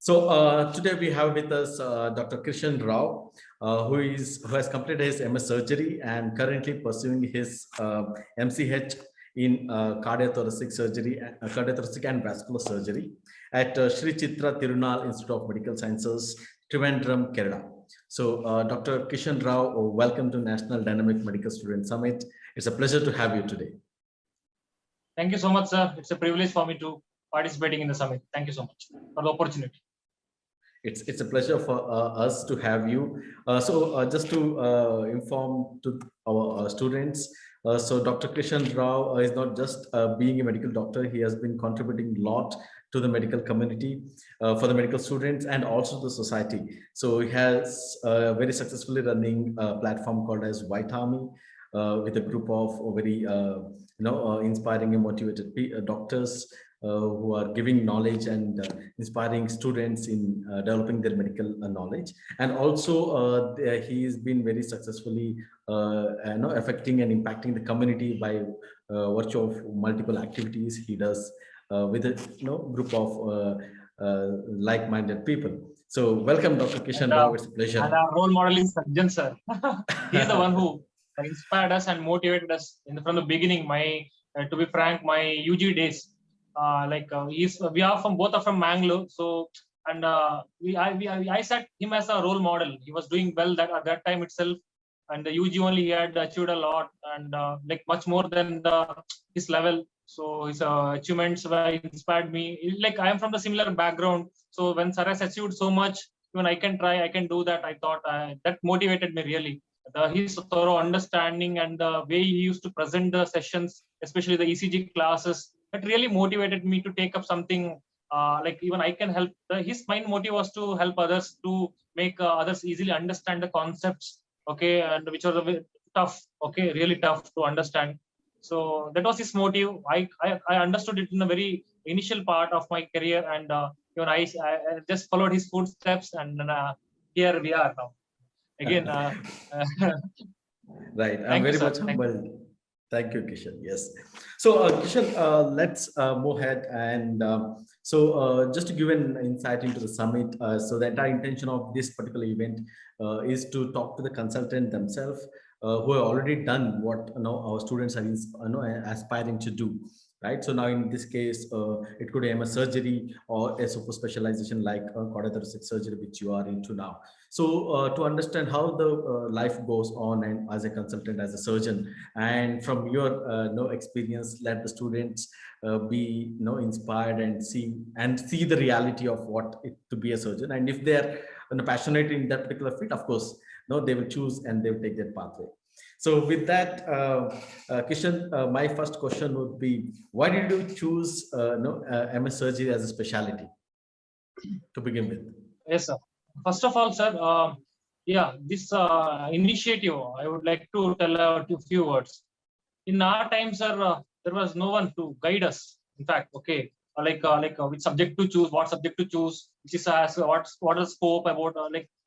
Today we have with us Dr. Kishan Rao, who has completed his MS surgery and currently pursuing his MCH in cardiothoracic and vascular surgery at Sri Chitra Tirunal Institute of Medical Sciences, Trivandrum, Kerala. Dr. Kishan Rao, welcome to National Dynamic Medical Student Summit. It's a pleasure to have you today. Thank you so much, sir. It's a privilege for me to participating in the summit. Thank you so much for the opportunity. It's a pleasure for us to have you. Just to inform to our students, Dr. Kishan Rao is not just being a medical doctor. He has been contributing a lot to the medical community, for the medical students and also the society. So he has very successfully running a platform called as White Army, with a group of very inspiring and motivated doctors who are giving knowledge and inspiring students in developing their medical knowledge. And also he's been very successfully affecting and impacting the community by virtue of multiple activities he does with a group of like-minded people. So welcome, Dr. Kishan Rao. It's a pleasure. And our role model is Sajjan, sir. He's the one who inspired us and motivated us from the beginning. To be frank, my UG days. We are from both are from Mangalore, so and I set him as a role model. He was doing well at that time itself, and the UG only he had achieved a lot and much more than his level. So his achievements inspired me. I am from the similar background, so when Sir has achieved so much, even I can try, I can do that. I thought that motivated me really. His thorough understanding and the way he used to present the sessions, especially the ECG classes, that really motivated me to take up something even I can help. His main motive was to help others, to make others easily understand the concepts, okay, and which are tough, okay, really tough to understand. So that was his motive. I understood it in the very initial part of my career, and I just followed his footsteps, and here we are now. Again, right. I'm very much humbled. Thank you, Kishan. Yes. So, Kishan, let's move ahead. And just to give an insight into the summit, so the entire intention of this particular event is to talk to the consultant themselves, who have already done what our students are aspiring to do. Right. So now in this case, it could be MS surgery or a super specialization like cardiothoracic surgery, which you are into now. So to understand how the life goes on and as a consultant, as a surgeon, and from your experience, let the students be inspired and see the reality of what it to be a surgeon. And if they are passionate in that particular field, of course, they will choose and they will take that pathway. So with that, Kishan, my first question would be, why did you choose MS surgery as a specialty to begin with? Yes, sir. First of all, sir, this initiative, I would like to tell a few words. In our time, sir, there was no one to guide us. In fact, okay, which subject to choose, what subject to choose, which is what is the scope about,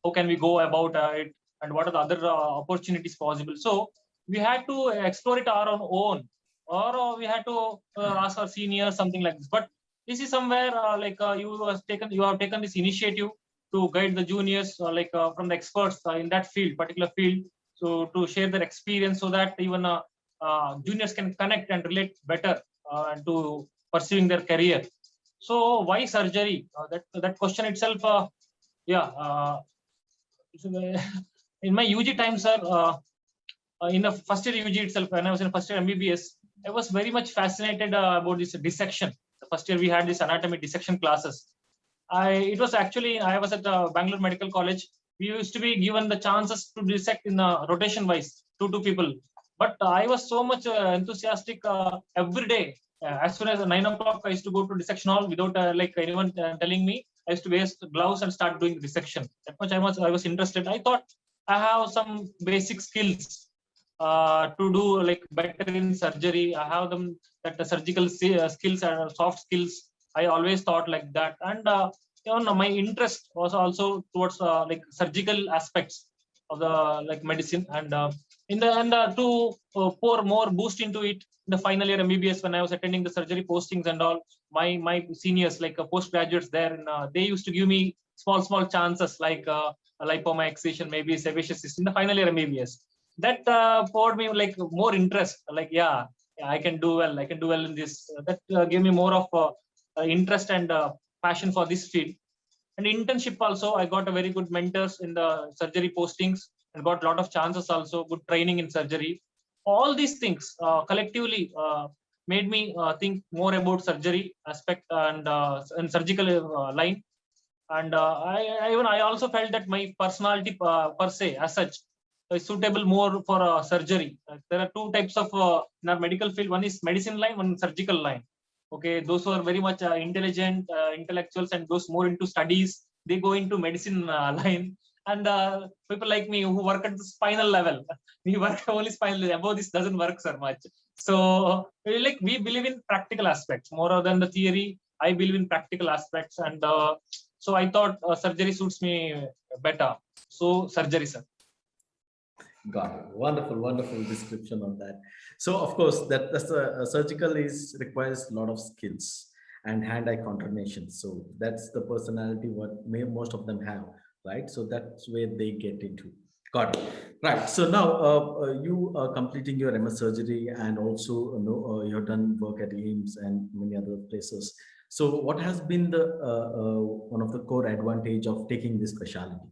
how can we go about it, and what are the other opportunities possible. So we had to explore it our own, or we had to ask our seniors, something like this. But this is somewhere you have taken this initiative to guide the juniors, from the experts in that particular field, so to share their experience, so that even juniors can connect and relate better and to pursuing their career. So why surgery? That question itself, in my UG time, sir, in the first year UG itself, when I was in first year MBBS, I was very much fascinated about this dissection. The first year we had this anatomy dissection classes. It was actually, I was at Bangalore Medical College. We used to be given the chances to dissect in rotation wise, two people. But I was so much enthusiastic every day. As soon as 9 o'clock, I used to go to dissection hall without anyone telling me. I used to wear gloves and start doing dissection. That much I was interested. I thought I have some basic skills to do better in surgery. I have them, that the surgical skills and soft skills. I always thought like that, and my interest was also towards surgical aspects of the medicine. And to pour more boost into it, in the final year MBBS, when I was attending the surgery postings and all, my seniors, like postgraduates there, and they used to give me small chances, like a lipoma excision, maybe sebaceous cyst in the final year MBBS. That poured me like more interest, like I can do well, in this. That gave me more of interest and passion for this field. And internship also, I got a very good mentors in the surgery postings, and got a lot of chances also, good training in surgery. All these things collectively made me think more about surgery aspect and surgical line. And I also felt that my personality per se as such is suitable more for surgery. There are two types of in our medical field. One is medicine line, one surgical line. Okay, those who are very much intelligent intellectuals and those more into studies, they go into medicine line. And people like me who work at the spinal level, we work only spinal. Above this doesn't work so much. So like we believe in practical aspects more than the theory. I believe in practical aspects, and so I thought surgery suits me better. So surgery, sir. Got it. Wonderful description on that. So of course, that's the surgical is requires a lot of skills and hand-eye coordination. So that's the personality what most of them have, right? So that's where they get into. Got it. Right. So now you are completing your MS surgery, and also you have done work at AIMS and many other places. So what has been the one of the core advantage of taking this specialty?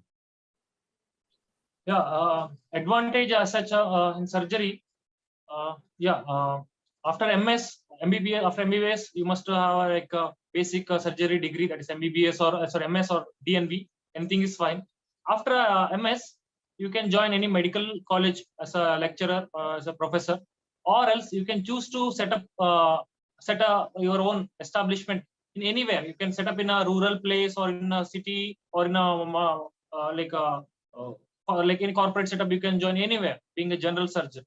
Advantage as such in surgery. After MBBS, you must have like a basic surgery degree, that is MBBS or MS or DNB. Anything is fine. After MS, you can join any medical college as a lecturer or as a professor, or else you can choose to set up your own establishment in anywhere. You can set up in a rural place or in a city or in a like in corporate setup. You can join anywhere, being a general surgeon.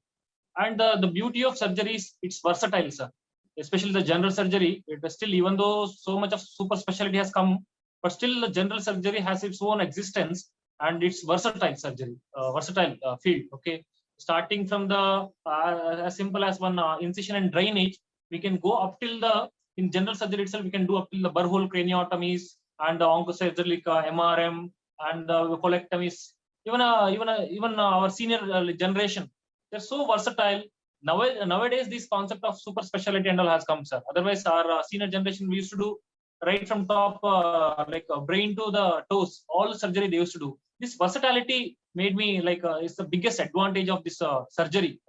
And the beauty of surgery is it's versatile, sir. Especially the general surgery, it is still, even though so much of super specialty has come, but still the general surgery has its own existence, and it's versatile surgery, versatile field. Okay, starting from the as simple as one incision and drainage, we can go up till the, in general surgery itself, we can do up till the burr hole craniotomies and the oncosurgery like MRM and colectomies. Even our senior generation, they're so versatile. Nowadays, this concept of super specialty and all has come, sir. Otherwise, our senior generation, we used to do right from top, brain to the toes, all the surgery they used to do. This versatility made me like is the biggest advantage of this surgery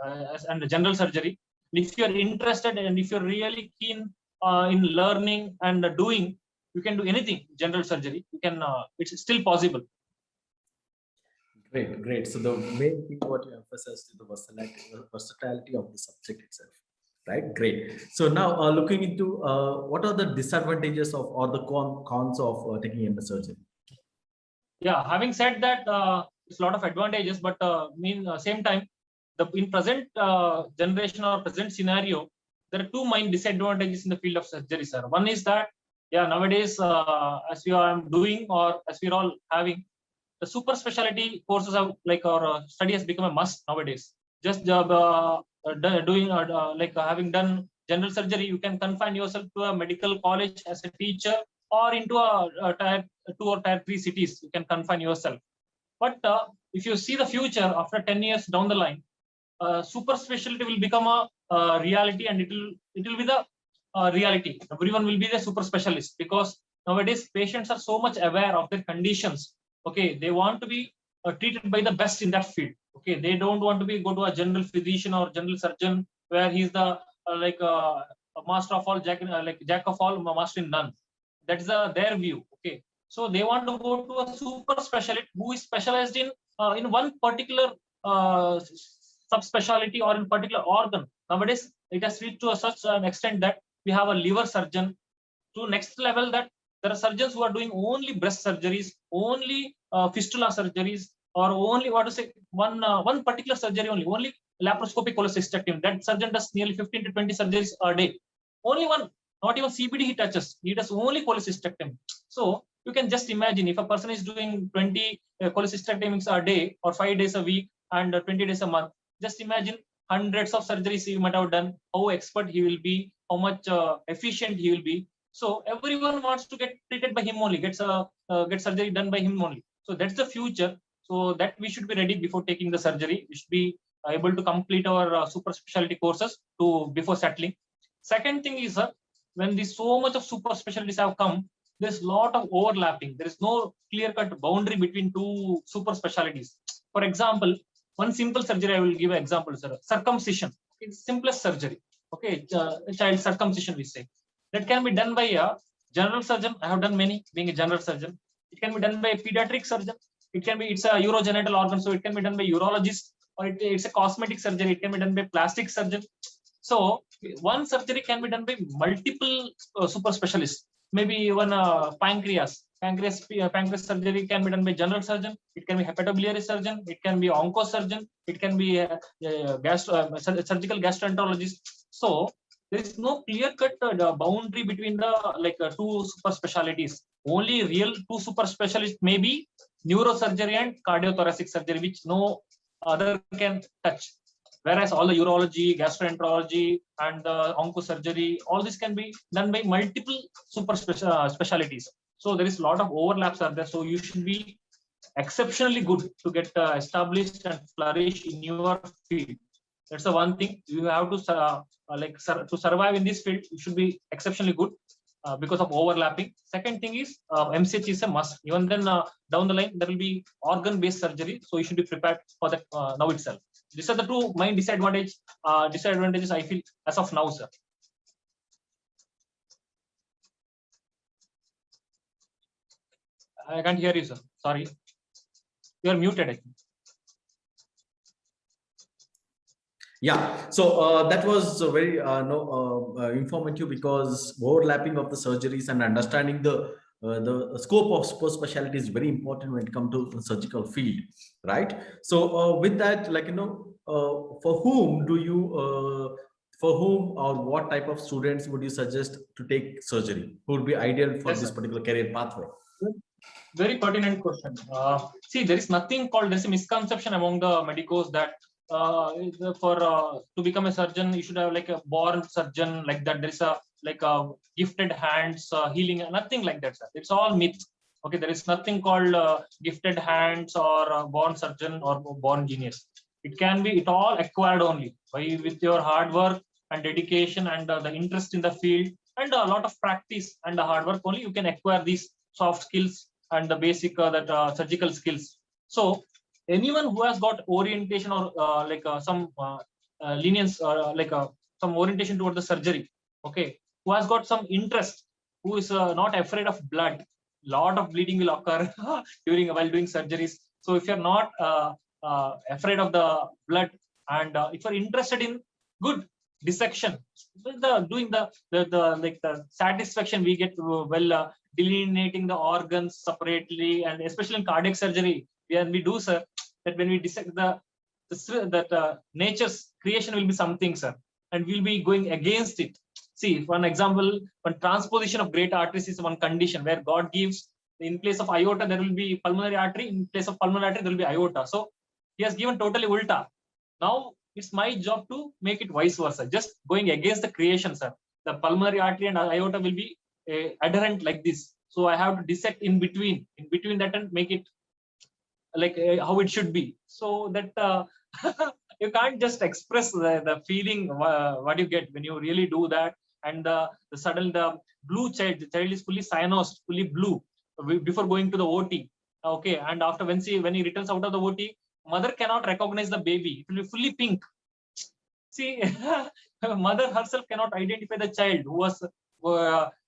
and the general surgery. If you're interested and if you're really keen in learning and doing, you can do anything. General surgery, you can. It's still possible. Great. So the main thing what you emphasized is the versatility of the subject itself, right? Great. So now looking into what are the disadvantages of or the cons of taking MS surgery? Yeah, having said that, it's a lot of advantages, but same time, in present generation or present scenario, there are two main disadvantages in the field of surgery, sir. One is that, nowadays, as we are doing or as we are all having, the super specialty courses have like our study has become a must nowadays. Just doing having done general surgery, you can confine yourself to a medical college as a teacher, or into a tier 2 or tier 3 cities. You can confine yourself. But if you see the future after 10 years down the line, super specialty will become a reality, and it will be the reality. Everyone will be the super specialist, because nowadays patients are so much aware of their conditions. Okay, they want to be treated by the best in that field. Okay, they don't want to go to a general physician or general surgeon where he's the a master of all, jack of all, master in none. That's their view. Okay, so they want to go to a super specialist who is specialized in one particular subspecialty or in particular organ. Nowadays, it has reached to such an extent that we have a liver surgeon, to next level that there are surgeons who are doing only breast surgeries, only fistula surgeries, or only one particular surgery only laparoscopic cholecystectomy. That surgeon does nearly 15 to 20 surgeries a day. Only one, not even CBD he touches. He does only cholecystectomy. So you can just imagine, if a person is doing 20 cholecystectomies a day or 5 days a week and 20 days a month, Just imagine hundreds of surgeries he might have done, how expert he will be, how much efficient he will be. So everyone wants to get treated by him only, get surgery done by him only. So that's the future. So that we should be ready before taking the surgery. We should be able to complete our super specialty courses to before settling. Second thing is, when the so much of super specialties have come, there's a lot of overlapping. There is no clear-cut boundary between two super specialties. For example, one simple surgery, I will give an example, sir. Circumcision. It's simplest surgery. Okay, child circumcision, we say. That can be done by a general surgeon. I have done many, being a general surgeon. It can be done by a pediatric surgeon. It's a urogenital organ, so it can be done by urologist, or it's a cosmetic surgery. It can be done by plastic surgeon. So one surgery can be done by multiple super specialists. Maybe one pancreas surgery can be done by general surgeon. It can be hepatobiliary surgeon. It can be onco surgeon. It can be surgical gastroenterologist. So there is no clear-cut boundary between the two super specialties. Only real two super specialists may be neurosurgery and cardiothoracic surgery, which no other can touch. Whereas all the urology, gastroenterology, and oncosurgery, all this can be done by multiple super specialties. So there is a lot of overlaps are there. So you should be exceptionally good to get established and flourish in your field. That's the one thing you have to to survive in this field. You should be exceptionally good because of overlapping. Second thing is MCH is a must. Even then down the line there will be organ-based surgery, so you should be prepared for that now itself. These are the two main disadvantages I feel as of now, sir. I can't hear you, sir. Sorry. You are muted, I think. Yeah, so that was very informative, because overlapping of the surgeries and understanding the scope of super specialty is very important when it comes to the surgical field, right? So with that, for whom or what type of students would you suggest to take surgery? Who would be ideal for this particular career pathway? Very pertinent question. See, there is nothing called, there's a misconception among the medicos that to become a surgeon, you should have like a born surgeon, like that. There is a gifted hands, healing, nothing like that, sir. It's all myth. Okay, there is nothing called gifted hands or born surgeon or born genius. It can be, it all acquired only by with your hard work and dedication and the interest in the field and a lot of practice and the hard work only you can acquire these soft skills and the basic surgical skills. So anyone who has got orientation or some lenience or some orientation toward the surgery, okay, who has got some interest, who is not afraid of blood, lot of bleeding will occur while doing surgeries. So if you're not afraid of the blood and if you're interested in good dissection, doing the satisfaction we get while delineating the organs separately, and especially in cardiac surgery, when we do, sir, that when we dissect nature's creation will be something, sir, and we'll be going against it. See, for an example, one transposition of great arteries is one condition where God gives, in place of aorta there will be pulmonary artery, in place of pulmonary artery there will be aorta. So he has given totally ulta. Now it's my job to make it vice versa, just going against the creation, sir. The pulmonary artery and aorta will be adherent like this, so I have to dissect in between that and make it like how it should be, so that you can't just express the feeling what you get when you really do that. And the blue child, the child is fully cyanosed, fully blue before going to the OT. Okay, and after when he returns out of the OT, mother cannot recognize the baby, it will be fully pink. See, mother herself cannot identify the child who was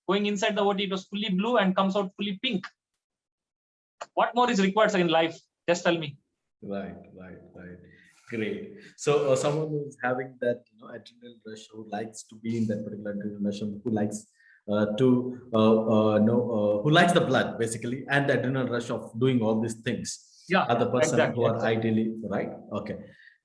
going inside the OT. It was fully blue and comes out fully pink. What more is required, sir, in life? Just tell me. Right. Great. So someone who is having that adrenal rush, who likes to be in that particular adrenal rush, who likes who likes the blood basically and the adrenal rush of doing all these things. Yeah, are the person who are ideally right. Okay.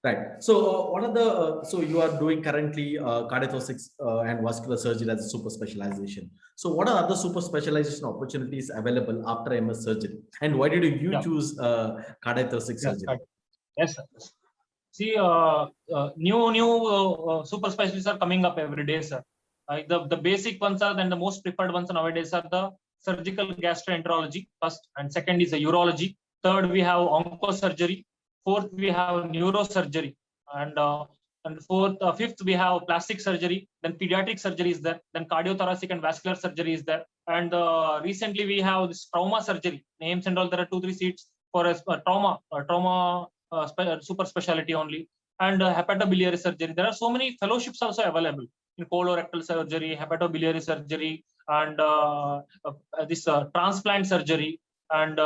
Right. So what are the so you are doing currently cardiothoracic and vascular surgery as a super specialization. So what are other super specialization opportunities available after MS surgery, and why did you choose cardiothoracic surgery? Yes, sir. See, new super specialties are coming up every day, sir. The basic ones are, and the most preferred ones nowadays are the surgical gastroenterology first, and second is the urology. Third, we have oncosurgery. Fourth, we have neurosurgery, and fifth, we have plastic surgery. Then pediatric surgery is there. Then cardiothoracic and vascular surgery is there. And recently, we have this trauma surgery. Names and all. There are 2-3 seats for a trauma super specialty only, and hepatobiliary surgery. There are so many fellowships also available in colorectal surgery, hepatobiliary surgery, and this transplant surgery, and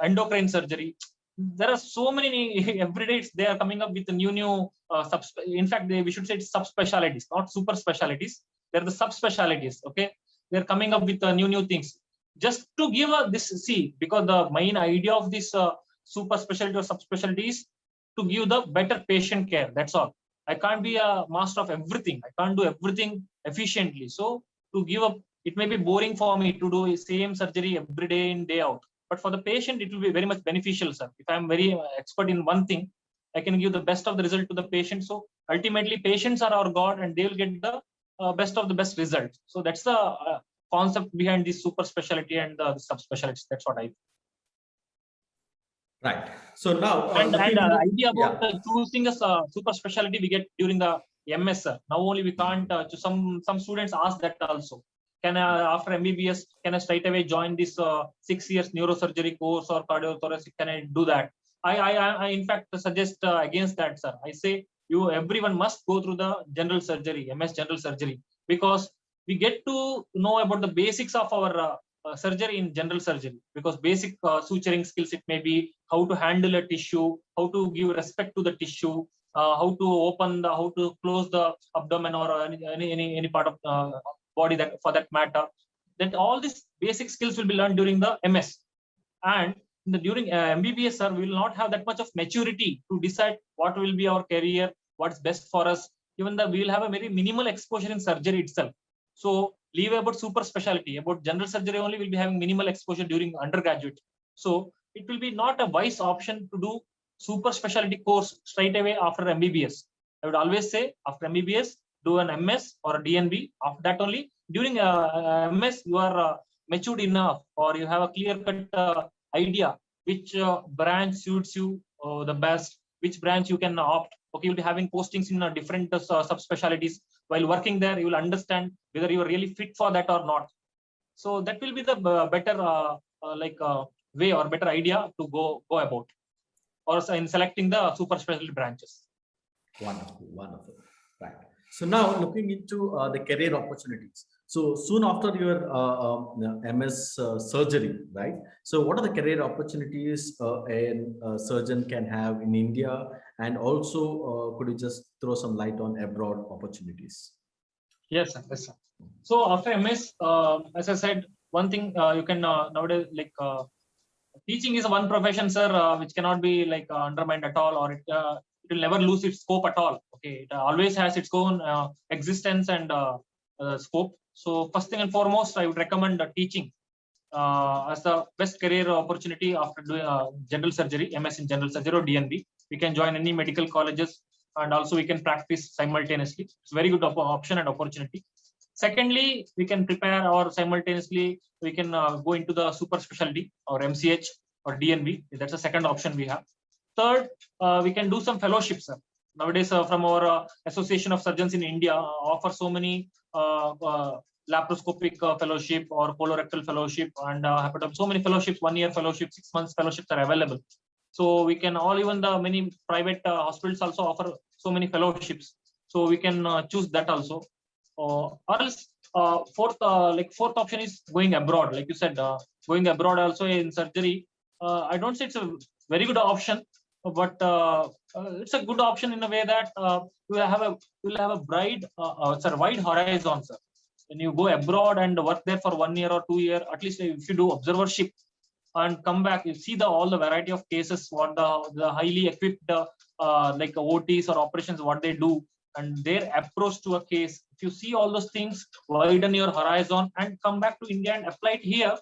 endocrine surgery. There are so many every day they are coming up with new in fact we should say subspecialties, not super specialties. They're the subspecialties. Okay, they're coming up with new things just to give this, see, because the main idea of this super specialty or subspecialty is to give the better patient care. That's all. I can't be a master of everything. I can't do everything efficiently. So to give up, it may be boring for me to do the same surgery every day in, day out. But for the patient, it will be very much beneficial, sir. If I'm very expert in one thing, I can give the best of the result to the patient. So ultimately, patients are our God, and they will get the best of the best result. So that's the concept behind this super specialty and the subspecialties. That's what I. Right. So now, And idea about yeah. choosing a super specialty we get during the MS. Now only we can't. Some students ask that also. Can I, after MBBS, can I straight away join this 6 years neurosurgery course or cardiothoracic? Can I do that? I in fact suggest against that, sir. I say everyone must go through the general surgery, MS general surgery, because we get to know about the basics of our surgery in general surgery, because basic suturing skills, it may be how to handle a tissue, how to give respect to the tissue, how to open how to close the abdomen or any part of body, that for that matter. That all these basic skills will be learned during the MS. And during MBBS, sir, we will not have that much of maturity to decide what will be our career, what's best for us. Even we will have a very minimal exposure in surgery itself. So leave about super specialty, about general surgery only will be having minimal exposure during undergraduate. So it will be not a wise option to do super specialty course straight away after MBBS. I would always say after MBBS, do an MS or a DNB. After that only, during MS, you are matured enough, or you have a clear-cut idea which branch suits you the best, which branch you can opt. Okay, you'll be having postings in different subspecialties. While working there, you will understand whether you are really fit for that or not. So that will be the better way or better idea to go about, or in selecting the super specialty branches. Wonderful, wonderful. Right. So now looking into the career opportunities. So soon after your MS surgery, right? So what are the career opportunities a surgeon can have in India? And also, could you just throw some light on abroad opportunities? Yes, sir. Yes, sir. So after MS, as I said, one thing you can nowadays teaching is one profession, sir, which cannot be undermined at all, or it will never lose its scope at all. Okay, it always has its own existence and scope. So first thing and foremost, I would recommend teaching as the best career opportunity after doing general surgery, MS in general surgery or DNB. We can join any medical colleges, and also we can practice simultaneously. It's a very good option and opportunity. Secondly, we can prepare, or simultaneously we can go into the super specialty or MCH or DNB. That's the second option we have. Third, we can do some fellowships. Nowadays, from our Association of Surgeons in India, offer so many laparoscopic fellowship or colorectal fellowship, and so many fellowships, 1 year fellowship, 6 months fellowships are available. So we can even the many private hospitals also offer so many fellowships. So we can choose that also. Or else fourth option is going abroad. Like you said, going abroad also in surgery. I don't say it's a very good option, but it's a good option in a way that you will have a wide horizon, sir. When you go abroad and work there for 1 year or 2 years, at least if you do observership and come back, you see all the variety of cases, what the highly equipped OTs or operations, what they do, and their approach to a case. If you see all those things, widen your horizon and come back to India and apply it here,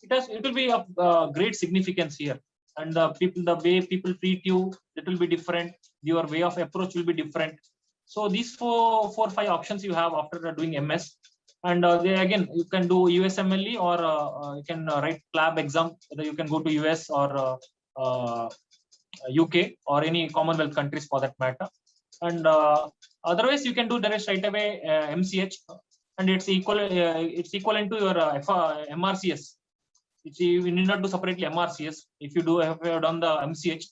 it will be of great significance here. and the way people treat you, that will be different. Your way of approach will be different. So these four, 5 options you have after doing MS. And they, again, you can do USMLE, or you can write PLAB exam. Whether you can go to US or UK or any Commonwealth countries for that matter. And otherwise, you can do direct straight away MCH, and it's equivalent to your MRCS. You need not do separately MRCS if you have done the MCH.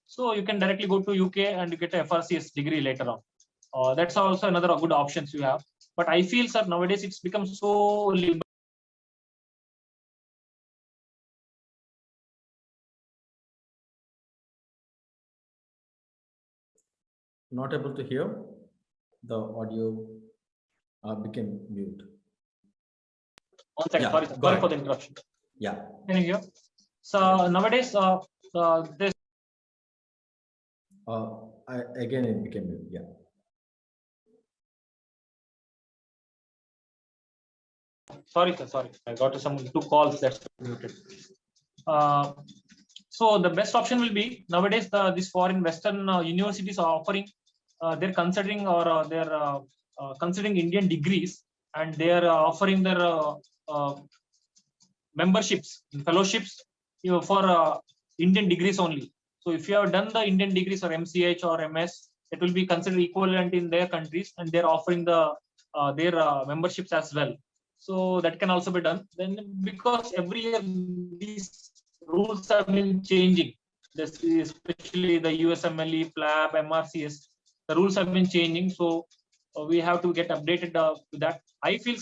So you can directly go to UK and you get a FRCS degree later on. That's also another good options you have. But I feel, sir, nowadays it's become so liberal. Not able to hear. The audio became mute. One second, Yeah, sorry, sir. go Sorry for ahead. the interruption. Yeah. Can you hear? So nowadays, this. Again, it became mute. Yeah. Sorry, sir. Sorry, I got some 2 calls that's muted. So the best option will be nowadays this foreign Western universities are offering. They're considering, or they're considering Indian degrees, and they are offering their memberships, fellowships, for Indian degrees only. So if you have done the Indian degrees or MCH or MS, it will be considered equivalent in their countries, and they're offering their memberships as well. So that can also be done. Then, because every year these rules have been changing, especially the USMLE, PLAB, MRCS, the rules have been changing. So we have to get updated with that. I feel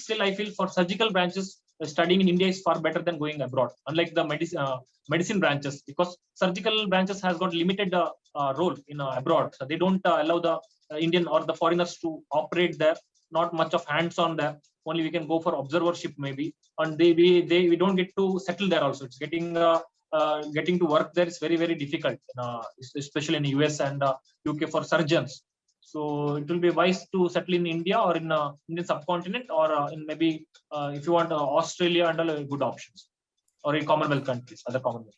for surgical branches, studying in India is far better than going abroad, unlike the medicine branches, because surgical branches has got limited role in abroad. So they don't allow the Indian or the foreigners to operate there. Not much of hands-on there. Only we can go for observership maybe, and we don't get to settle there also. It's getting to work there is very difficult, especially in US and UK for surgeons. So it will be wise to settle in India or in Indian subcontinent, or in maybe if you want Australia and all, good options, or in Commonwealth countries, other Commonwealth.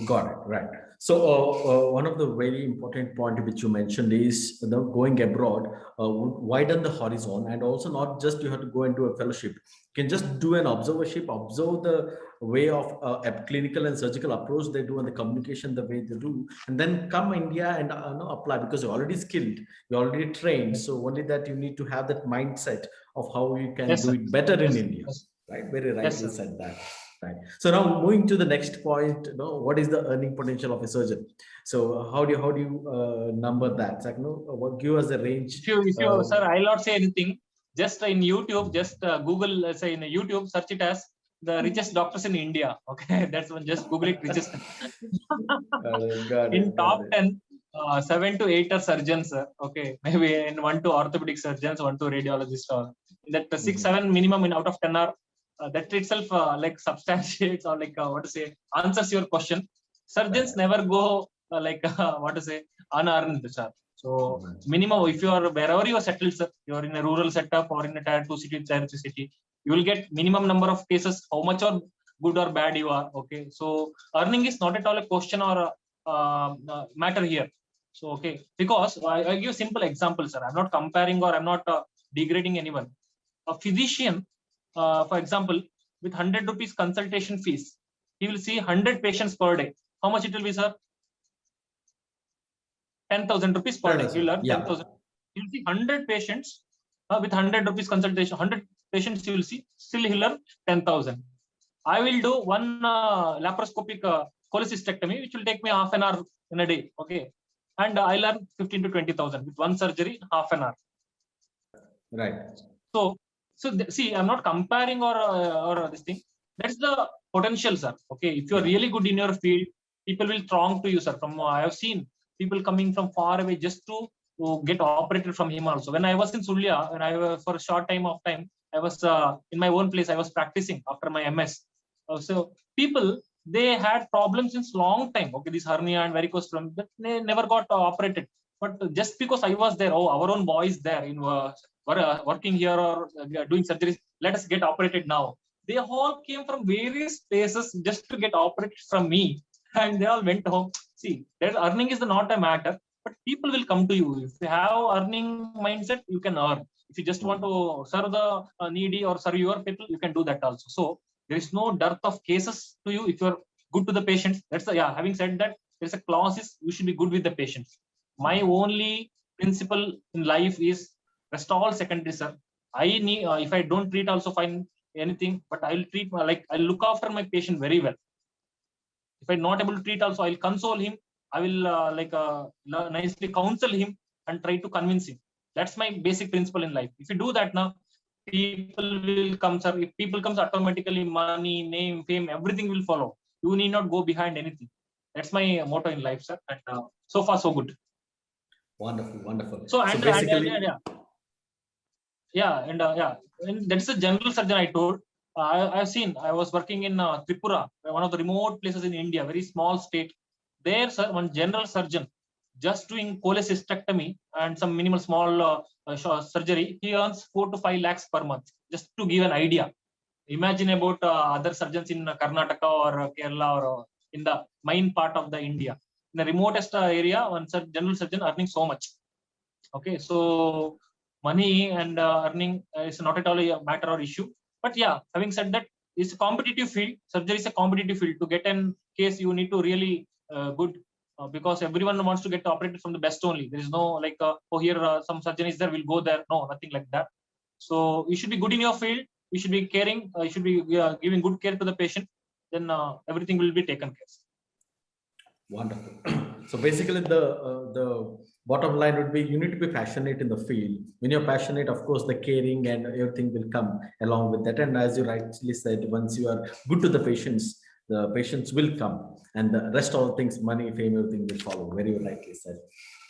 Got it. Right. So one of the very important point which you mentioned is the going abroad, widen the horizon, and also not just you have to go and do a fellowship. You can just do an observership, observe the way of a clinical and surgical approach they do, and the communication the way they do, and then come India and apply, because you're already skilled, you're already trained. So only that you need to have that mindset of how you can Yes, do sir. it better in Yes, India. yes. Right. Very rightly Yes, sir. said that. Right. So now moving to the next point, what is the earning potential of a surgeon? So how do you number that? Like, what give us a range? If you, sir, I'll not say anything. Just in YouTube, just Google, say in YouTube, search it as the richest doctors in India. Okay, that's one. Just Google it, richest. In top 10, 7 to 8 are surgeons. Okay, maybe in 1 to orthopedic surgeons, 1 to radiologists. Or that 6, 7 minimum in out of 10 are. That itself like substantiates, or like what to say, answers your question. Surgeons never go like what to say, unearned, sir. So minimum, if you are wherever you are settled, sir, you are in a rural setup or in a tier 2 city, tier 3 city, you will get minimum number of cases, how much or good or bad you are. Okay, so earning is not at all a question or a matter here. So okay, because I give simple example, sir. I'm not comparing or I'm not degrading anyone. A physician, for example, with 100 rupees consultation fees, he will see 100 patients per day. How much it will be, sir? 10,000 rupees per day. You will earn 10,000. You will see 100 patients with 100 rupees consultation. 100 patients you will see, still he'll earn 10,000. I will do one laparoscopic cholecystectomy, which will take me half an hour in a day. Okay, and I'll earn 15 to 20,000 with one surgery, half an hour. Right. So see, I'm not comparing or this thing. That's the potential, sir. Okay, if you're really good in your field, people will throng to you, sir. From I have seen people coming from far away just to get operated from him also. When I was in Sulya, and I for a short time, I was in my own place. I was practicing after my MS. So people, they had problems since long time. Okay, this hernia and varicose from, but they never got operated. But just because I was there, our own boys there in working here or doing surgeries, let us get operated now. They all came from various places just to get operated from me. and they all went home. See, that earning is not a matter, but people will come to you. If you have earning mindset, you can earn. If you just want to serve the needy or serve your people, you can do that also. So there is no dearth of cases to you if you're good to the patients. That's the, yeah. Having said that, there's a clause is you should be good with the patients. My only principle in life is rest all secondary, sir. I need if I don't treat also fine anything, but I'll treat like I'll look after my patient very well. If I'm not able to treat also, I'll console him. I will nicely counsel him and try to convince him. That's my basic principle in life. If you do that now, people will come, sir. If people comes, automatically money, name, fame, everything will follow. You need not go behind anything. That's my motto in life, sir. And so far so good. Wonderful, wonderful. So So and basically, and that's a general surgeon I told. I've seen. I was working in Tripura, one of the remote places in India, very small state. There, sir, one general surgeon just doing cholecystectomy and some minimal small surgery. He earns 4 to 5 lakhs per month. Just to give an idea. Imagine about other surgeons in Karnataka or Kerala or in the main part of the India. In the remotest area, one general surgeon earning so much. Okay, so money and earning is not at all a matter or issue. But yeah, having said that, it's a competitive field. Surgery is a competitive field. To get in case, you need to really good because everyone wants to get operated from the best only. There is no like oh here some surgeon is there, we'll go there. No, nothing like that. So you should be good in your field. You should be caring. You should be giving good care to the patient. Then everything will be taken care. wonderful. So basically, the bottom line would be you need to be passionate in the field. When you're passionate, of course, the caring and everything will come along with that. And as you rightly said, once you are good to the patients will come, and the rest of the things, money, fame, everything will follow. Very rightly said.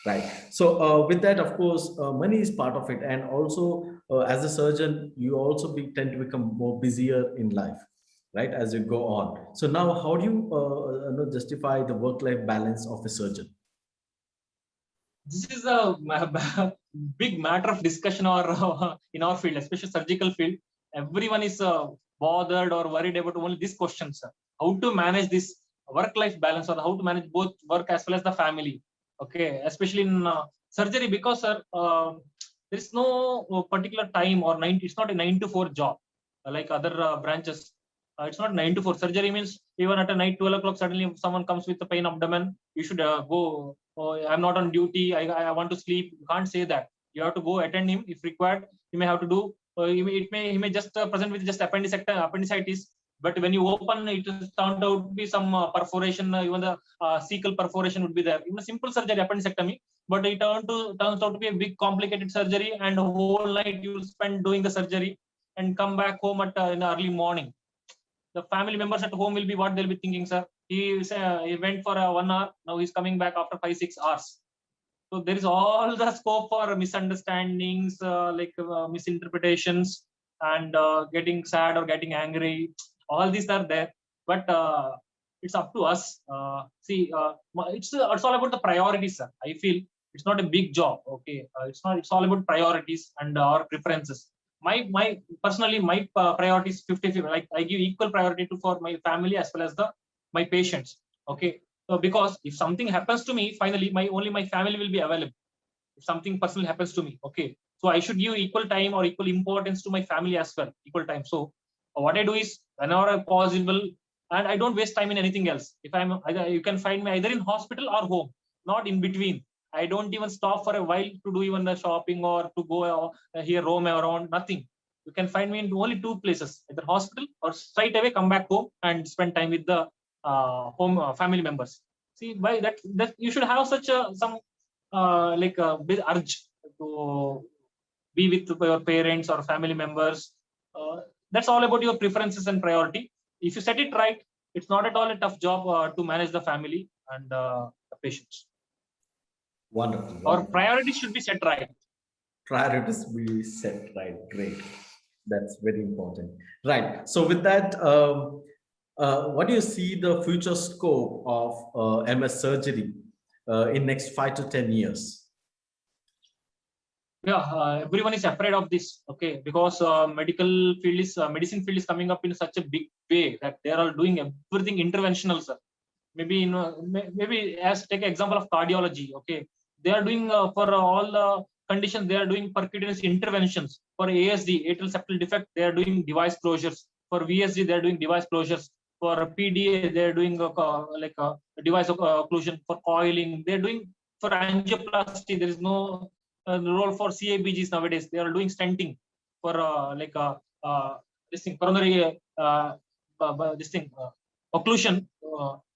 Right. So with that, of course, money is part of it, and also as a surgeon, you also tend to become more busier in life, right, as you go on. So now, how do you justify the work-life balance of a surgeon? This is a big matter of discussion or in our field, especially surgical field. Everyone is bothered or worried about only this question, sir. How to manage this work-life balance or how to manage both work as well as the family. Okay, especially in surgery, because sir, there is no particular time or it's not a 9 to 4 job like other branches. It's not 9 to 4. Surgery means even at a night 12 o'clock, suddenly if someone comes with a pain abdomen, you should go. Oh, I'm not on duty. I want to sleep. You can't say that. You have to go attend him if required. You may have to do. He may just present with just appendicitis. But when you open, it turned out to be some perforation. Even the cecal perforation would be there. Even a simple surgery, appendectomy, but it turns out to be a big complicated surgery, and the whole night you will spend doing the surgery and come back home at in the early morning. The family members at home will be what they'll be thinking, sir. He went for 1 hour. Now he's coming back after 5-6 hours. So there is all the scope for misunderstandings, misinterpretations, and getting sad or getting angry. All these are there, but it's up to us. It's all about the priorities, sir. I feel it's not a big job. Okay, it's all about priorities and our preferences. My personally my priority is 50-50. Like I give equal priority to for my family as well as my patients. Okay, so because if something happens to me, finally only my family will be available. If something personal happens to me, okay, so I should give equal time or equal importance to my family as well, equal time. So what I do is whenever possible, and I don't waste time in anything else. If you can find me either in hospital or home, not in between. I don't even stop for a while to do even the shopping or to go here roam around. Nothing. You can find me in only 2 places, either hospital or straight away come back home and spend time with the home family members. See, by that you should have such some like a big urge to be with your parents or family members. That's all about your preferences and priority. If you set it right, it's not at all a tough job to manage the family and the patients. Wonderful, Our wonderful. priorities should be set right. Priorities be set right. Great. That's very important. Right. So with that, what do you see the future scope of MS surgery in next 5 to 10 years? Yeah, everyone is afraid of this. Okay, because medicine field is coming up in such a big way that they are all doing everything interventional, sir. maybe maybe as take an example of cardiology. Okay, they are doing for all the conditions, they are doing percutaneous interventions. For ASD, atrial septal defect, they are doing device closures. For VSD, they are doing device closures. For PDA, they are doing like a device occlusion. For coiling, they are doing. For angioplasty, there is no role for CABGs nowadays. They are doing stenting for this thing coronary this thing occlusion.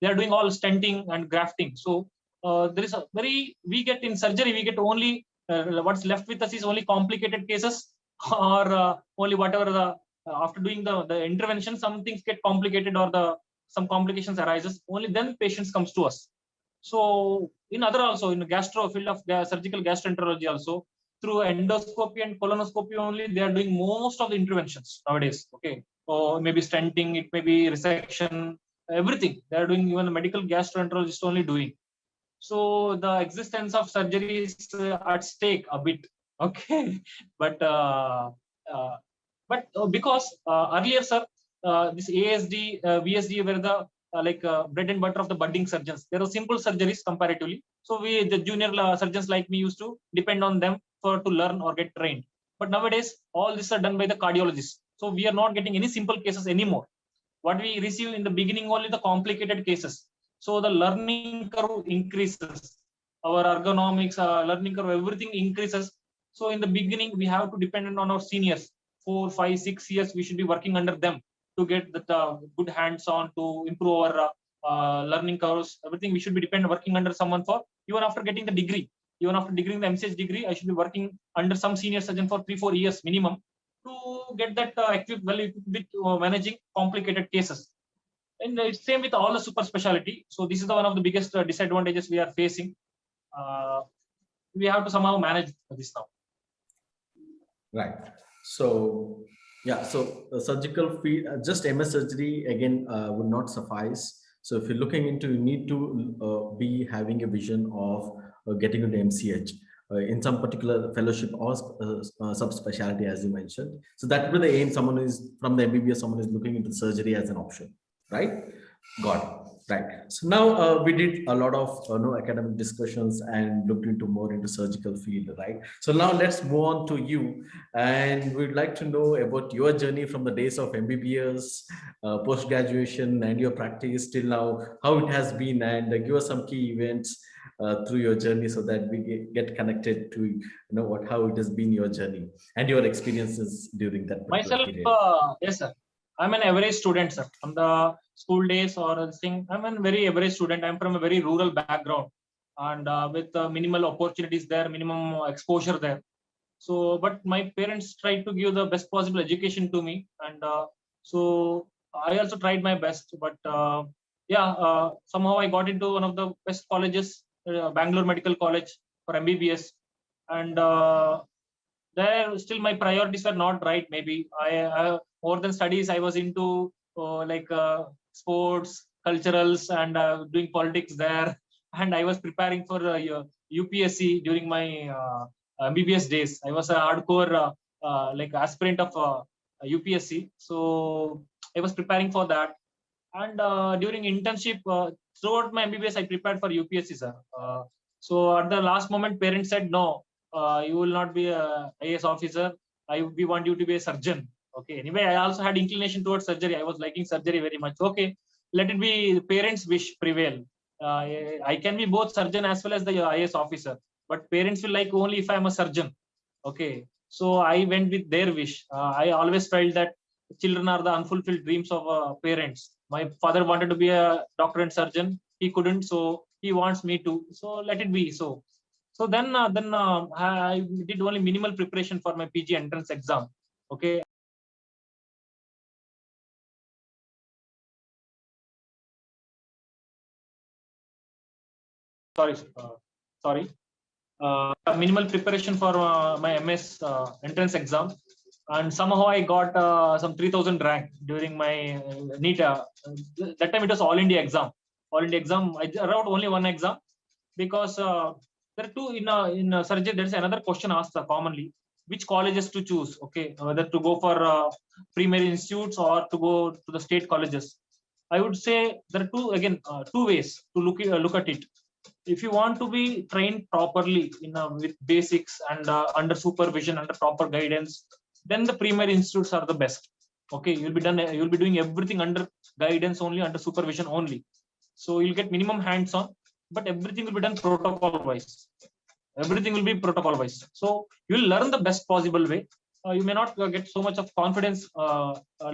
They are doing all stenting and grafting. So there is a very, we get in surgery, we get only what's left with us is only complicated cases or only whatever the after doing the intervention, some things get complicated or the some complications arises. Only then patients comes to us. So in other also in the gastro field of surgical gastroenterology also, through endoscopy and colonoscopy only, they are doing most of the interventions nowadays. Okay, so maybe stenting, it may be resection, everything they are doing. Even the medical gastroenterologist only doing. So the existence of surgery is at stake a bit. Okay, but uh, because earlier, sir, this ASD, VSD were the bread and butter of the budding surgeons. There are simple surgeries comparatively. So we, the junior surgeons like me, used to depend on them for to learn or get trained. But nowadays, all this are done by the cardiologists. So we are not getting any simple cases anymore. What we receive in the beginning only the complicated cases. So the learning curve increases. Our ergonomics, learning curve, everything increases. So in the beginning, we have to depend on our seniors. 4, 5, 6 years, we should be working under them to get the good hands-on to improve our learning curves. Everything we should be working under someone for. Even after getting the degree, even after getting the MCH degree, I should be working under some senior surgeon for 3, 4 years minimum to get that equipped well with managing complicated cases. And it's same with all the super specialty. So this is the one of the biggest disadvantages we are facing. Uh, we have to somehow manage this now. Right. So, yeah, so surgical field, just MS surgery again would not suffice. So if you're looking into, you need to be having a vision of getting into MCH in some particular fellowship or subspecialty, as you mentioned. So that would be the aim. Someone is from the MBBS, someone is looking into surgery as an option, right? Got it. Right. So now we did a lot of no academic discussions and looked into more into surgical field, right? So now let's move on to you, and we'd like to know about your journey from the days of MBBS, post graduation, and your practice till now, how it has been, and give us some key events through your journey so that we get connected to what how it has been your journey and your experiences during that particular Myself, period. yes, sir. I'm an average student, sir. From the school days or this thing, I'm a very average student. I'm from a very rural background and with minimal opportunities there, minimum exposure there. So, but my parents tried to give the best possible education to me, and so I also tried my best. But yeah, somehow I got into one of the best colleges, Bangalore Medical College for MBBS, and there still my priorities were not right. Maybe I more than studies, I was into sports, culturals, and doing politics there. And I was preparing for UPSC during my MBBS days. I was a hardcore aspirant of UPSC, so I was preparing for that. And during internship, throughout my MBBS, I prepared for UPSC, sir. So at the last moment, parents said, no, you will not be a IAS officer. We want you to be a surgeon. Okay. Anyway, I also had inclination towards surgery. I was liking surgery very much. Okay. Let it be parents' wish prevail. I can be both surgeon as well as the IAS officer, but parents will like only if I'm a surgeon. Okay. So I went with their wish. I always felt that children are the unfulfilled dreams of parents. My father wanted to be a doctor and surgeon. He couldn't, so he wants me to. So let it be. So then I did only minimal preparation for my PG entrance exam. Okay. Sorry. Sorry. Minimal preparation for my MS entrance exam, and somehow I got some 3000 rank during my NEET. That time it was all India exam. All India exam. I wrote only one exam because there are two in surgery. There is another question asked commonly: which colleges to choose? Okay, whether to go for primary institutes or to go to the state colleges. I would say there are two ways to look at it. If you want to be trained properly with basics and under supervision, under proper guidance, then the primary institutes are the best. Okay, you'll be doing everything under guidance only, under supervision only. So you'll get minimum hands on, but everything will be done protocol wise. Everything will be protocol wise, so you'll learn the best possible way. You may not get so much of confidence,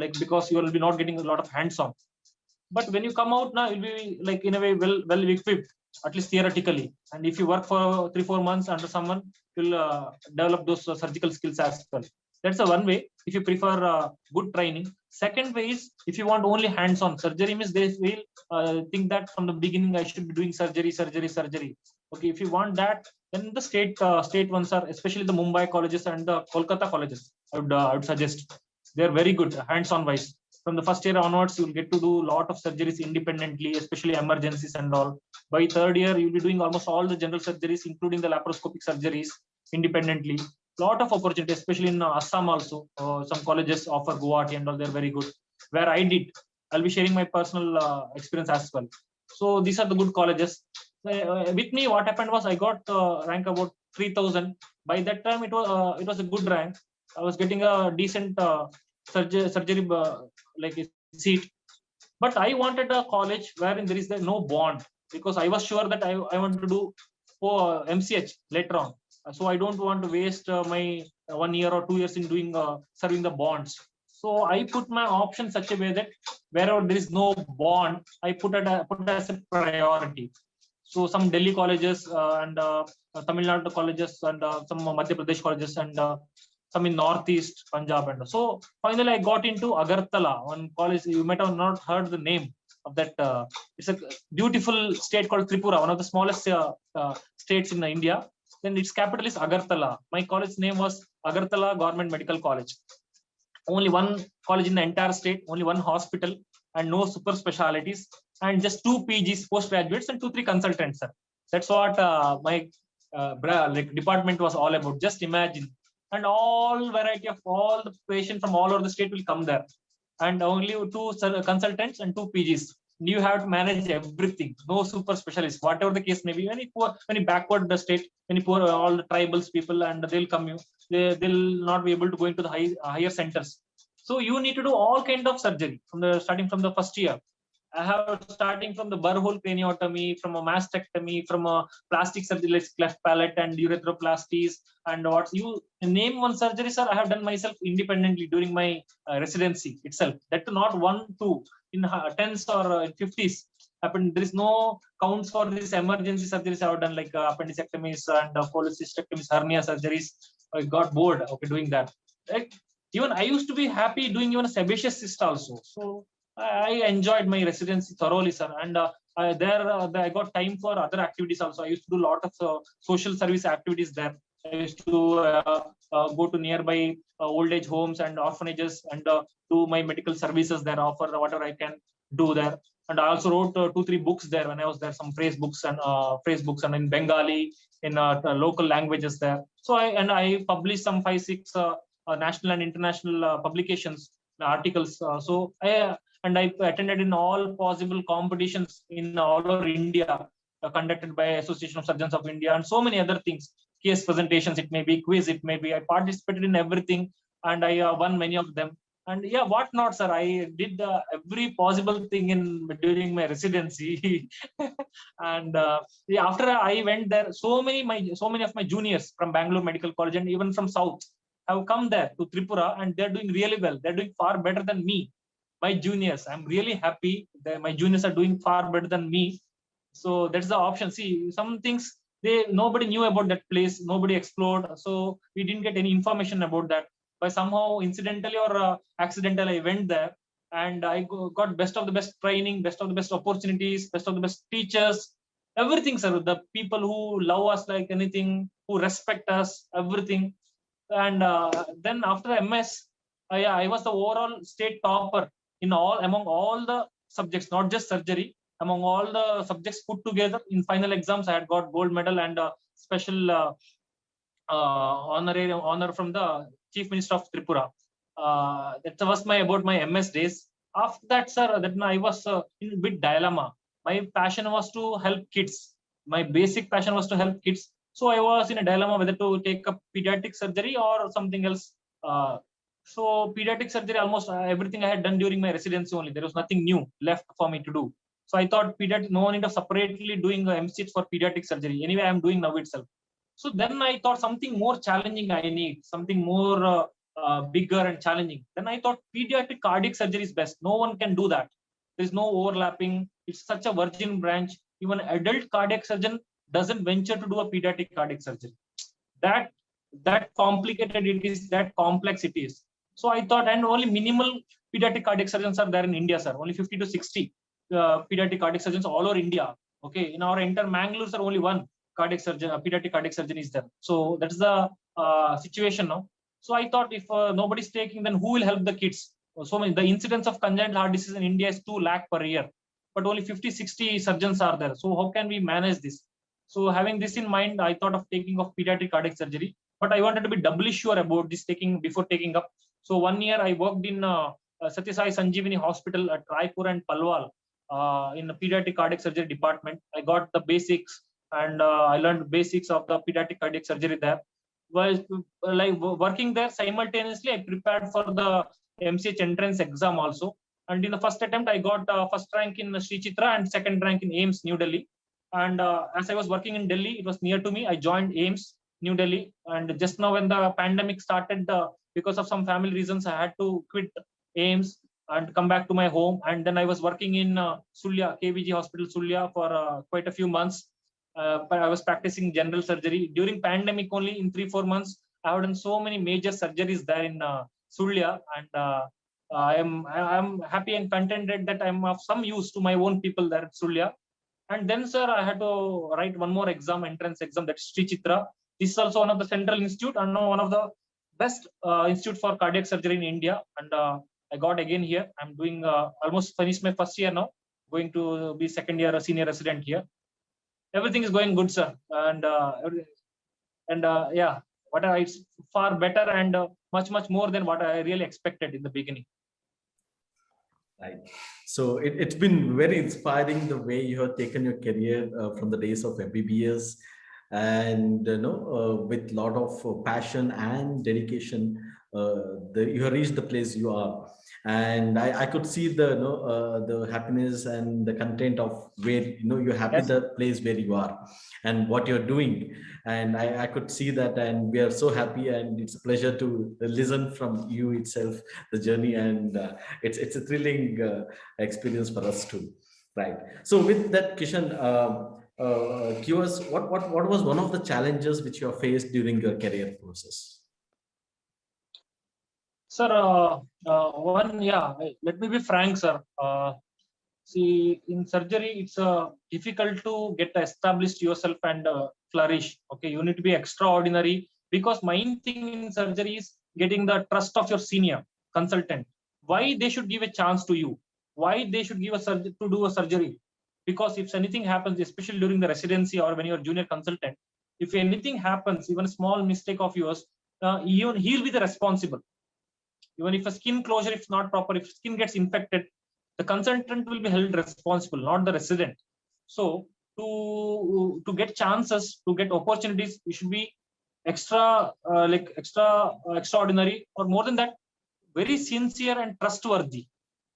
like, because you will be not getting a lot of hands on. But when you come out now, you'll be like, in a way, well equipped, at least theoretically. And if you work for 3-4 months under someone, you'll develop those surgical skills as well. That's the one way, if you prefer good training. Second way is, if you want only hands-on surgery, means they will think that from the beginning I should be doing surgery. Okay, if you want that, then the state ones are, especially the Mumbai colleges and the Kolkata colleges, I would suggest. They're very good hands-on wise. From the first year onwards, you'll get to do a lot of surgeries independently, especially emergencies and all. By third year, you'll be doing almost all the general surgeries, including the laparoscopic surgeries, independently. Lot of opportunity, especially in Assam also. Some colleges offer Guwahati and all, they're very good. Where I did, I'll be sharing my personal experience as well. So these are the good colleges. With me, what happened was, I got rank about 3000. By that time, it was a good rank. I was getting a decent surgery like a seat. But I wanted a college wherein there is no bond, because I was sure that I want to do MCH later on. So I don't want to waste my 1 year or 2 years in doing serving the bonds. So I put my option such a way that wherever there is no bond, I put it as a priority. So some Delhi colleges and Tamil Nadu colleges and some Madhya Pradesh colleges and some in Northeast Punjab. And so finally I got into Agartala, one college. You might have not heard the name of that. It's a beautiful state called Tripura, one of the smallest states in India. Then its capital is Agartala. My college name was Agartala Government Medical College. Only one college in the entire state, only one hospital, and no super specialities, and just 2 PGs, postgraduates, and 2-3 consultants, sir. That's what my department was all about. Just imagine. And all variety of all the patients from all over the state will come there, and only 2 consultants and 2 PGs. You have to manage everything. No super specialists, whatever the case may be. Any poor, any backward the state, any poor, all the tribals people, and they'll come. They'll not be able to go into the higher centers. So you need to do all kind of surgery starting from the first year. I have starting from the burr-hole craniotomy, from a mastectomy, from a plastic surgery like cleft palate and urethroplasties, and what you name one surgery, sir, I have done myself independently during my residency itself. That not 1-2 in tens or 50s happened. There is no counts for these emergency surgeries I have done, like appendicectomies and cholecystectomies, hernia surgeries. I got bored doing that. Right? Even I used to be happy doing even a sebaceous cyst also. So I enjoyed my residency thoroughly, sir. And I got time for other activities also. I used to do a lot of social service activities there. I used to go to nearby old age homes and orphanages and do my medical services there, offer whatever I can do there. And I also wrote 2-3 books there when I was there, some phrase books and in Bengali, in local languages there. So I published some 5-6 national and international publications, articles. So I attended in all possible competitions in all over India, conducted by Association of Surgeons of India, and so many other things. Case presentations, it may be quiz, it may be. I participated in everything, and I won many of them. And yeah, what not, sir? I did every possible thing during my residency. And yeah, after I went there, so many of my juniors from Bangalore Medical College and even from South have come there to Tripura, and they're doing really well. They're doing far better than me. My juniors, I'm really happy that my juniors are doing far better than me. So that's the option. See, some things nobody knew about that place, nobody explored, so we didn't get any information about that. But somehow, incidentally or accidentally, I went there, and I got best of the best training, best of the best opportunities, best of the best teachers, everything, sir. The people who love us like anything, who respect us, everything. And then after MS, I was the overall state topper among all the subjects, not just surgery. Among all the subjects put together in final exams, I had got gold medal and special honor from the Chief Minister of Tripura. That was about my MS days. After that, sir, that I was in a bit dilemma. My passion was to help kids. My basic passion was to help kids. So I was in a dilemma whether to take up pediatric surgery or something else. uh, so pediatric surgery, almost everything I had done during my residency only. There was nothing new left for me to do. So I thought pediatric, no need of separately doing MCH for pediatric surgery. Anyway, I'm doing now itself. So then I thought something more challenging I need, something more bigger and challenging. Then I thought pediatric cardiac surgery is best. No one can do that. There's no overlapping. It's such a virgin branch. Even adult cardiac surgeon doesn't venture to do a pediatric cardiac surgery. That that complicated it is, that complex it is. So I thought, and only minimal pediatric cardiac surgeons are there in India, sir. Only 50 to 60 pediatric cardiac surgeons all over India. Okay, in our entire Mangalore, sir, only one cardiac surgeon, pediatric cardiac surgeon is there. So that's the situation now. So I thought, if nobody's taking, then who will help the kids? So many, the incidence of congenital heart disease in India is 2 lakh per year, but only 50, 60 surgeons are there. So how can we manage this? So having this in mind, I thought of taking of pediatric cardiac surgery, but I wanted to be doubly sure about this taking before taking up. So 1 year I worked in Satya Sai Sanjeevani Hospital at Raipur and Palwal in the pediatric cardiac surgery department. I got the basics, and I learned basics of the pediatric cardiac surgery there. While like working there simultaneously, I prepared for the MCH entrance exam also. And in the first attempt, I got first rank in Sri Chitra and second rank in AIIMS New Delhi. And as I was working in Delhi, it was near to me. I joined AIIMS New Delhi. And just now, when the pandemic started, because of some family reasons, I had to quit AIIMS and come back to my home. And then I was working in Sulya, KVG Hospital Sulya, for quite a few months. But I was practicing general surgery during pandemic. Only in 3-4 months, I have done so many major surgeries there in Sulya, and I am happy and contented that I'm of some use to my own people there at Sulya. And then, sir, I had to write one more exam, entrance exam, that's Sri Chitra. This is also one of the central institute and now one of the best institute for cardiac surgery in India. And I got again here. I'm doing almost finished my first year now, going to be second year a senior resident here. Everything is going good, sir. And yeah, it's far better and much more than what I really expected in the beginning. Right. So it's been very inspiring the way you have taken your career from the days of MBBS, and with lot of passion and dedication, you have reached the place you are. And I could see the happiness and the content of where you're happy, Yes. the place where you are and what you're doing. And I could see that, and we are so happy, and it's a pleasure to listen from you itself the journey, and it's a thrilling experience for us too, right? So with that, Kishan, give us what was one of the challenges which you have faced during your career process? Sir, let me be frank, sir. See, in surgery, it's difficult to get established yourself and flourish. Okay, you need to be extraordinary, because main thing in surgery is getting the trust of your senior consultant. Why they should give a chance to you? Why they should give to do a surgery? Because if anything happens, especially during the residency or when you're junior consultant, if anything happens, even a small mistake of yours, he'll be the responsible. Even if a skin closure is not proper, if skin gets infected, the consultant will be held responsible, not the resident. So to get chances, to get opportunities, you should be extraordinary, or more than that, very sincere and trustworthy.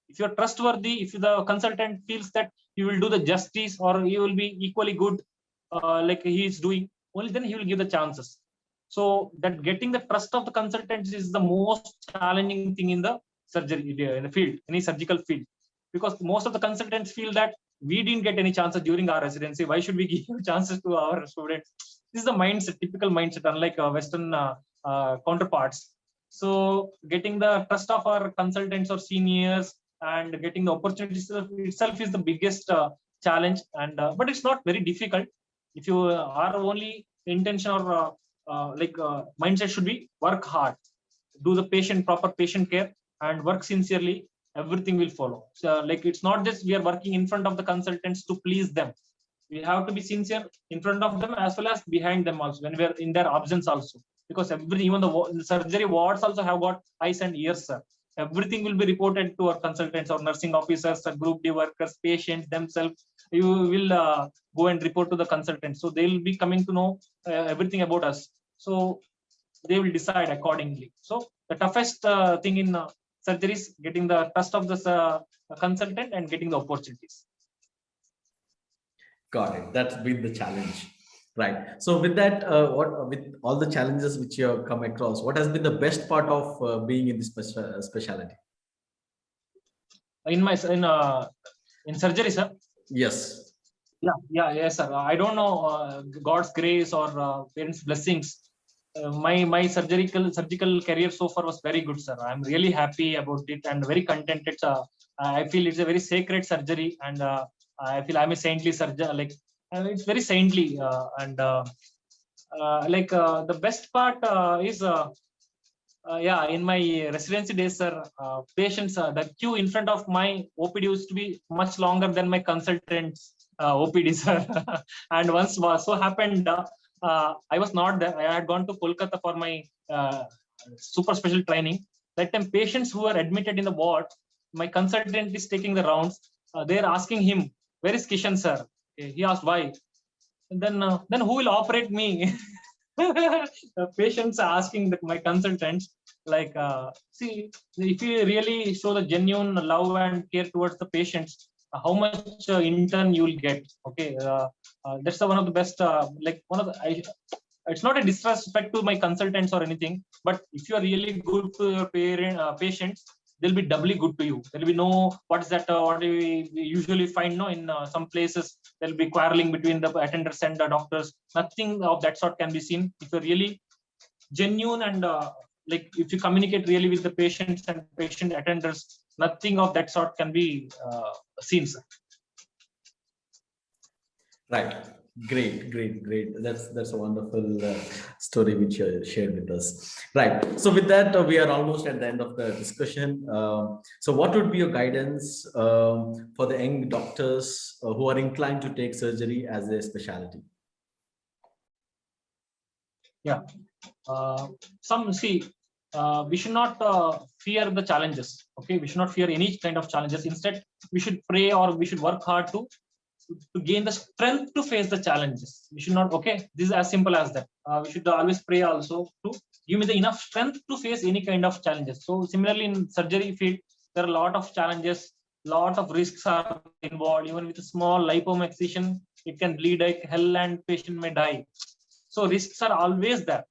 If you're trustworthy, if the consultant feels that you will do the justice or you will be equally good like he is doing, only then he will give the chances. So that getting the trust of the consultants is the most challenging thing in the surgery, in the field, any surgical field, because most of the consultants feel that we didn't get any chances during our residency. Why should we give chances to our students? This is the mindset, typical mindset, unlike Western counterparts. So getting the trust of our consultants or seniors and getting the opportunities itself is the biggest challenge. And but it's not very difficult if you are only intention or mindset should be work hard, do the proper patient care, and work sincerely. Everything will follow. So it's not just we are working in front of the consultants to please them. We have to be sincere in front of them as well as behind them also, when we are in their absence also, because even the surgery wards also have got eyes and ears, sir. everything will be reported to our consultants or nursing officers or group D workers, patients themselves. You will go and report to the consultants, so they will be coming to know everything about us, so they will decide accordingly. So the toughest thing in surgery is getting the trust of the consultant and getting the opportunities. Got it. That's been the challenge. Right. So with that, what with all the challenges which you have come across, what has been the best part of being in this specialty? In surgery, sir. Yes. Yes, sir. I don't know God's grace or parents' blessings. My surgical career so far was very good, sir. I'm really happy about it and very contented. I feel it's a very sacred surgery, and I feel I'm a saintly surgeon. Like it's very saintly, and the best part is. In my residency days, sir, patients, the queue in front of my OPD used to be much longer than my consultant's OPD, sir. And once so happened, I was not there. I had gone to Kolkata for my super special training. That time, patients who were admitted in the ward, my consultant is taking the rounds. They're asking him, "Where is Kishan, sir?" He asked why. And then who will operate me? The patients are asking my consultants, like, see, if you really show the genuine love and care towards the patients, how much intern you will get. Okay, that's one of the best. It's not a disrespect to my consultants or anything, but if you are really good to your patients, they'll be doubly good to you. There'll be no, what is that? What we usually find, no, in some places there'll be quarreling between the attenders and the doctors. Nothing of that sort can be seen if you're really genuine and if you communicate really with the patients and patient attenders. Nothing of that sort can be seen, sir. Right. Great. That's a wonderful story which you shared with us. Right. So with that, we are almost at the end of the discussion. So what would be your guidance for the young doctors who are inclined to take surgery as a specialty? Yeah. We should not fear the challenges. Okay, we should not fear any kind of challenges. Instead, we should pray or we should work hard to gain the strength to face the challenges. We should not, okay, this is as simple as that. We should always pray also to give me the enough strength to face any kind of challenges. So similarly in surgery field, there are a lot of challenges, lot of risks are involved. Even with a small lipoma excision, it can bleed like hell and patient may die. So risks are always there.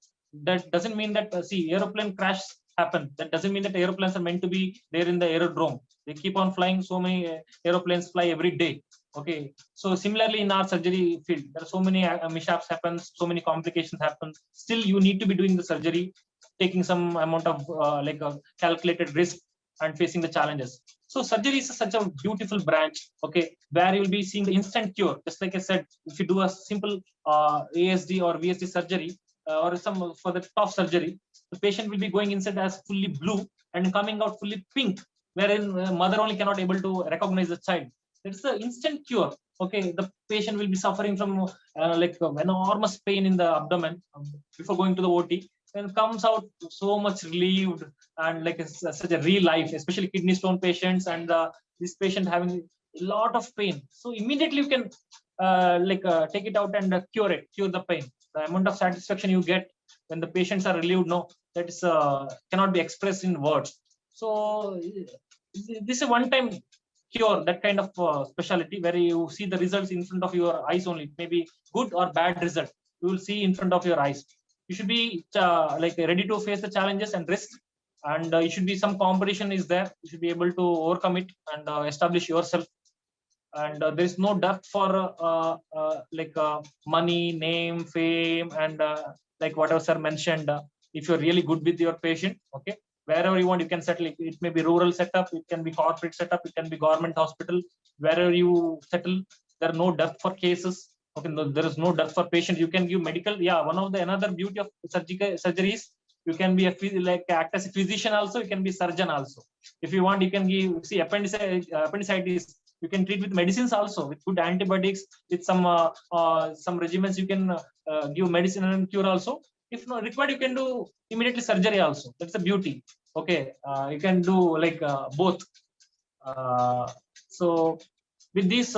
That doesn't mean that aeroplane crash happen. That doesn't mean that aeroplanes are meant to be there in the aerodrome. They keep on flying. So many aeroplanes fly every day. Okay. So similarly in our surgery field, there are so many mishaps happen, so many complications happen. Still, you need to be doing the surgery, taking some amount of calculated risk and facing the challenges. So surgery is such a beautiful branch, okay, where you'll be seeing the instant cure. Just like I said, if you do a simple ASD or VSD surgery, or some for the top surgery, the patient will be going inside as fully blue and coming out fully pink, wherein mother only cannot able to recognize the child. It's the instant cure. Okay, the patient will be suffering from enormous pain in the abdomen before going to the OT, and comes out so much relieved and such a real life, especially kidney stone patients and this patient having a lot of pain. So immediately you can take it out and cure the pain. The amount of satisfaction you get when the patients are relieved, no, that is cannot be expressed in words. So this is a one-time cure, that kind of specialty where you see the results in front of your eyes only. It may be good or bad result, you will see in front of your eyes. You should be ready to face the challenges and risks, and you should be some competition is there. You should be able to overcome it and establish yourself. And there is no depth for money, name, fame, and whatever sir mentioned. If you're really good with your patient, okay, wherever you want, you can settle. It may be rural setup, it can be corporate setup, it can be government hospital. Wherever you settle, there are no depth for cases. Okay, no, there is no depth for patient. You can give medical. Yeah, one of the another beauty of surgeries, you can be act as a physician also. You can be surgeon also. If you want, you can give appendicitis. You can treat with medicines also, with good antibiotics, with some regimens. You can give medicine and cure also. If not required, you can do immediately surgery also. That's the beauty. Okay, you can do like both. So with this,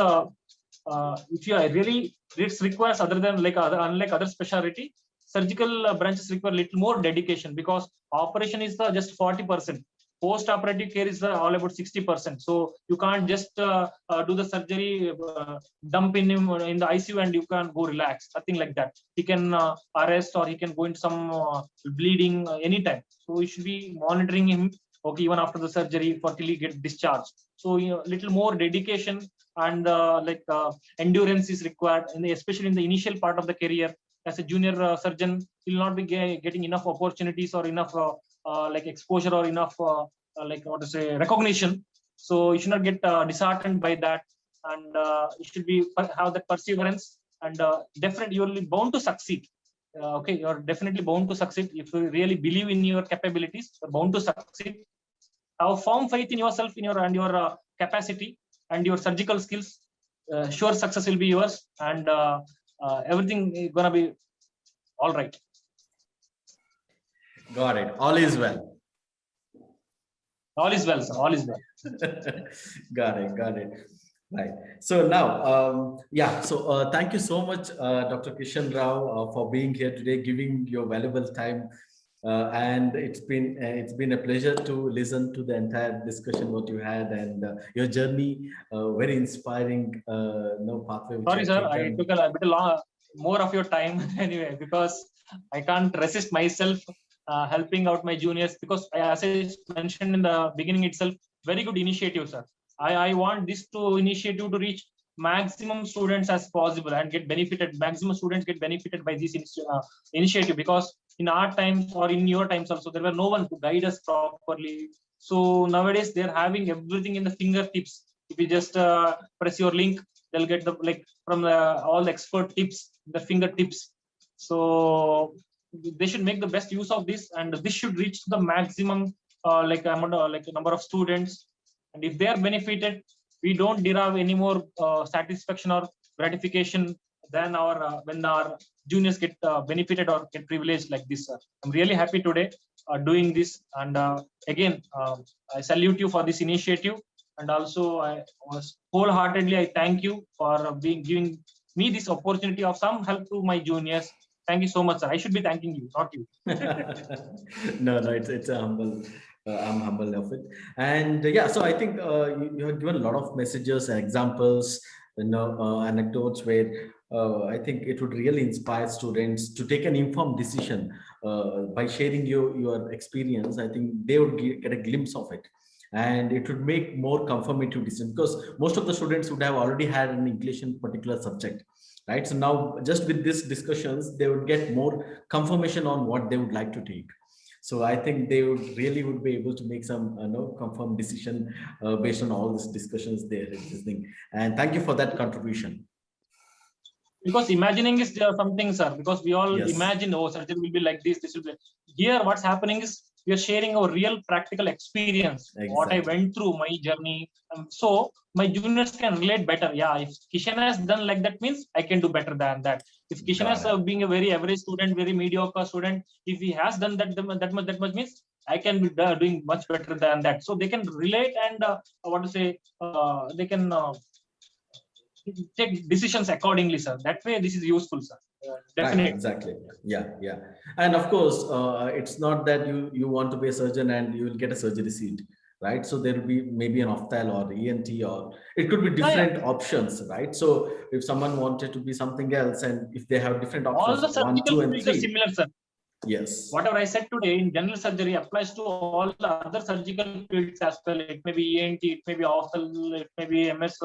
if you are really, it requires other than like other, unlike other specialty, surgical branches require little more dedication, because operation is the just 40%. Post-operative care is all about 60%. So you can't just do the surgery, dump in him in the ICU and you can go relax. Nothing like that. He can arrest or he can go into some bleeding anytime. So we should be monitoring him. Okay, even after the surgery, for till he get discharged. So little more dedication and endurance is required, and especially in the initial part of the career. As a junior surgeon, he will not be getting enough opportunities or enough like exposure or enough recognition. So you should not get disheartened by that, and you should be have that perseverance, and definitely you will be bound to succeed. Okay, you're definitely bound to succeed if you really believe in your capabilities. You're bound to succeed. Have firm faith in yourself, in your capacity and your surgical skills. Sure, success will be yours, and everything is gonna be all right. Got it. All is well. All is well, sir. All is well. Got it. Got it. Right. So now, So thank you so much, Dr. Kishan Rao, for being here today, giving your valuable time. And it's been a pleasure to listen to the entire discussion what you had, and your journey, very inspiring. Pathway. Sorry, sir, I took a bit long, more of your time anyway, because I can't resist myself helping out my juniors, because as I mentioned in the beginning itself, very good initiative, sir. I want this initiative to reach maximum students as possible and get benefited. Maximum students get benefited by this initiative, because in our times or in your times also, there were no one to guide us properly. So nowadays they're having everything in the fingertips. If you just press your link, they'll get all the expert tips, the fingertips. So they should make the best use of this, and this should reach the maximum number of students. And if they are benefited, we don't derive any more satisfaction or gratification than when our juniors get benefited or get privileged like this, sir. I'm really happy today doing this, and again I salute you for this initiative, and also I was wholeheartedly I thank you for giving me this opportunity of some help to my juniors. Thank you so much, sir. I should be thanking you, not you. No, it's a humble. I'm humble of it, and so I think you have given a lot of messages and examples, anecdotes where I think it would really inspire students to take an informed decision by sharing your experience. I think they would get a glimpse of it, and it would make more confirmative decision, because most of the students would have already had an English in particular subject, right? So now just with these discussions, they would get more confirmation on what they would like to take. So I think they would be able to make some confirmed decision based on all these discussions they're listening. And thank you for that contribution. Because imagining is something, sir. Because we all imagine, surgery will be like this. This will be here. What's happening is we are sharing our real practical experience. Exactly. What I went through, my journey. So my juniors can relate better. Yeah, if Kishan has done like that, means I can do better than that. If Kishan has being a very average student, very mediocre student, if he has done that much means I can be doing much better than that. So they can relate, and they can take decisions accordingly, sir. That way, this is useful, sir. Definitely. Right, exactly. Yeah. And of course, it's not that you want to be a surgeon and you will get a surgery seat, right? So there will be maybe an ophthal or ENT, or it could be different options, right? So if someone wanted to be something else, and if they have different options, all the surgical 1, 2, and 3, are similar, sir. Yes. Whatever I said today in general surgery applies to all the other surgical fields as well. It may be ENT, it may be ophthal, it may be MS,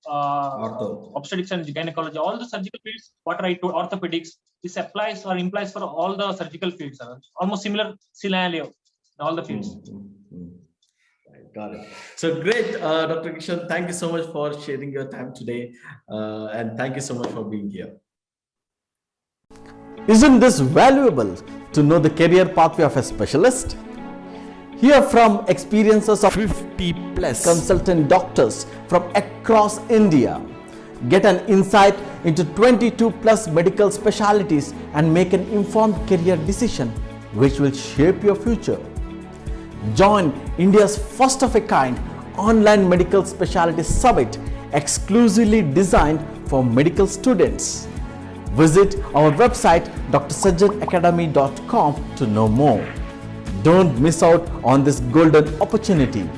obstetrics and gynecology. All the surgical fields, what I told, orthopedics, this applies or implies for all the surgical fields. Almost similar scenario in all the fields. Got it. So great, Dr. Kishan. Thank you so much for sharing your time today, and thank you so much for being here. Isn't this valuable to know the career pathway of a specialist? Hear from experiences of 50+ consultant doctors from across India. Get an insight into 22 plus medical specialties and make an informed career decision which will shape your future. Join India's first of a kind online medical specialty summit exclusively designed for medical students. Visit our website drsajjanacademy.com to know more. Don't miss out on this golden opportunity.